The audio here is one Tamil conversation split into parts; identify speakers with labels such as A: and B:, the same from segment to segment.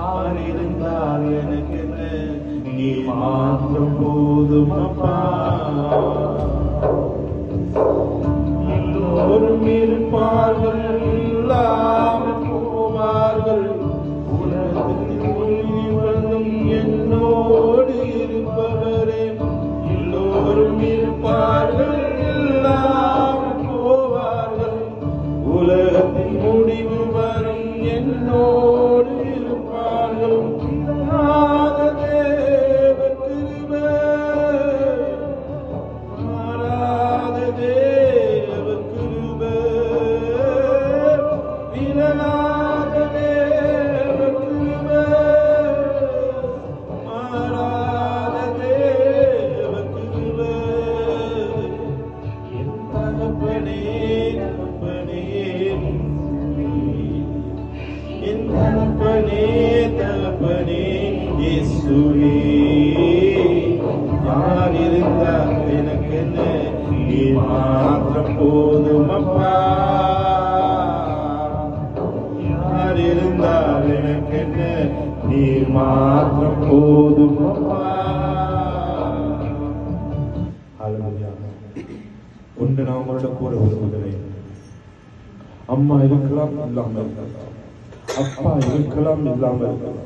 A: யார் இருந்தால் எனக்கு என்ன, நீ மாத்திரம் போதும் அப்பா. எல்லோரும் இருப்பார்கள், இல்லாமல் போவார்கள், உலகத்தில் முழுவதும் என்னோடு இருப்பவரே. எல்லோரும் இருப்பார்கள், இல்லாமல் போவார்கள், உலகத்தின் முடிவு வரும் என்னோடு இருப்பார்கள். தேவ கிருபை, மாறாத தேவ கிருபை, விலகாத தேவ கிருபை, மாறாத தேவ கிருபை. என் தகப்பனே, தகப்பனே, என் தகப்பனே, தகப்பனே, இயேசுவே. யார் இருந்தால் எனக்கு என்ன, நீ மாத்திரம் போதும் அப்பா. யார் இருந்தால் எனக்கு என்ன, நீ மாத்திரம் போதும் அப்பா. ஒன்று நான் உங்களோட கூட விரும்புகிறேன். அம்மா இருக்கலாம், இல்லாமல் இருக்கலாம், அப்பா இருக்கலாம், இல்லாமல் இருக்கலாம்,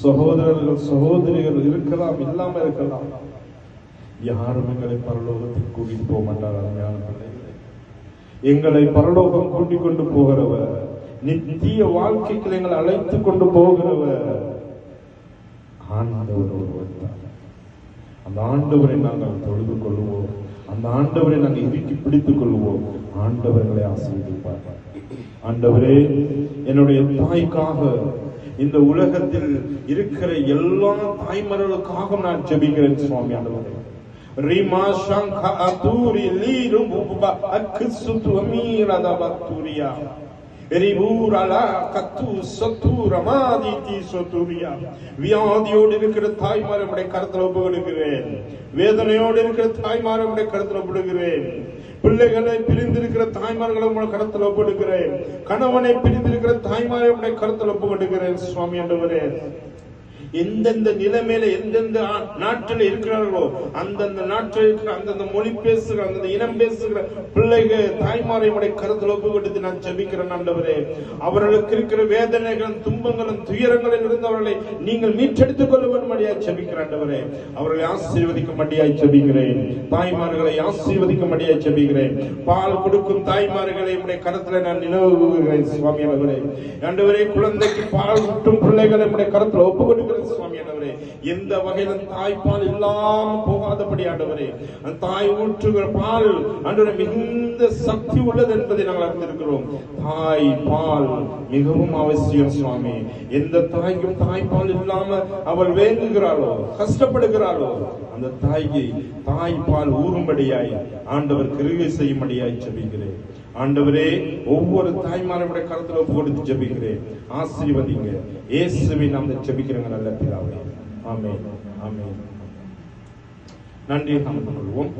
A: சகோதரர்கள் சகோதரிகள் இருக்கலாம், இல்லாமல் இருக்கலாம். யாரும் எங்களை பரலோகத்தில் கூட்டிட்டு போக மாட்டார். எங்களை பரலோகம் கூட்டிக் கொண்டு போகிறவர், நித்திய வாழ்க்கைக்கு எங்களை அழைத்து கொண்டு போகிறவர் ஆண்டவர் ஒருவர் தான். அந்த ஆண்டவரை நாங்கள் தொழுது கொள்வோம், அந்த ஆண்டவரை நாங்கள் இறுக்கி பிடித்துக் கொள்வோம். ஆண்டவர்களை ஆசீர்வதிப்பார். ஆண்டவரே, என்னுடைய தாய்க்காக, இந்த உலகத்தில் இருக்கிற எல்லா தாய்மார்களுக்காக நான் ஜெபிக்கிறேன் சுவாமி. ஆண்டவரே, ரிமா சங்கா அதூரி லீரு புபா அக்சுது அமீரத பக்துரியா எரிபூரலா கத்து சத்துர மாதிதி சத்துரியா. வியாதியோடு இருக்கிற தாய்மாரை கருத்தில் ஒப்புக்கொடுக்கிறேன். வேதனையோடு இருக்கிற தாய்மாரை கருத்தில் ஒப்புடுகிறேன். பிள்ளைகளை பிரிந்திருக்கிற தாய்மார்களை கருத்தில் ஒப்புடுகிறேன். கணவனை பிரிந்திருக்கிற தாய்மாரை கருத்தில் ஒப்புக்கொடுக்கிறேன் சுவாமி. ஆண்டவரே, எந்தெந்த நிலைமையில எந்தெந்த நாட்டில் இருக்கிறார்களோ அந்தந்த நாட்டில் இருக்கிற அந்தந்த மொழி பேசுகிற அந்தந்த இனம் பேசுகிற பிள்ளைகள் தாய்மாரை கருத்தில் ஒப்புக்கொடுத்து நான் ஜெபிக்கிறேன். ஆண்டவரே, அவர்களுக்கு இருக்கிற வேதனைகளும் துன்பங்களும் துயரங்களில் இருந்து அவர்களை நீங்கள் மீட்டெடுத்துக் கொள்ள வேண்டும்படியாய் ஜெபிக்கிறேன். ஆண்டவரே, அவர்களை ஆசீர்வதிக்கும்படியாய் ஜெபிக்கிறேன். தாய்மார்களை ஆசீர்வதிக்கும்படியாய் ஜெபிக்கிறேன். பால் கொடுக்கும் தாய்மார்களை உடைய கருத்துல நான் நிலவுகிறேன் சுவாமி. ஆண்டவரே, குழந்தைக்கு பால் ஊட்டும் பிள்ளைகளை உடைய கருத்துல ஒப்புக்கொடுக்கிறேன் சுவாமி. ஆண்டவரே, எந்த வகையில தாய்ப்பால் இல்லாம போகாதபடி ஆண்டவரே, அந்த தாய் ஊற்றுகிற பால் ஆண்டவரே மிகுந்த சக்தி உள்ளது என்பதை நாங்கள் அறிந்திருக்கிறோம். தாய் பால் மிகவும் அவசியம் சுவாமி. எந்த தாய்க்கும் தாய்ப்பால் இல்லாம அவள் வேங்குகிறாளோ, கஷ்டப்படுகிறாளோ, அந்த தாய்க்கு தாய்ப்பால் ஊறும்படியாய் ஆண்டவர் கிருபை செய்யும்படியாய் ஜெபிக்கிறேன். ஆண்டவரே, ஒவ்வொரு தாய்மாரையுடைய கருத்தில் ஒப்பு கொடுத்து ஜெபிக்கிறேன். ஆசீர்வதிங்க. இயேசுவின் நாமத்தில் ஜெபிக்கிறேங்க நல்ல பிதாவே. ஆமென், ஆமென். நன்றி. நாம் கொள்வோம்.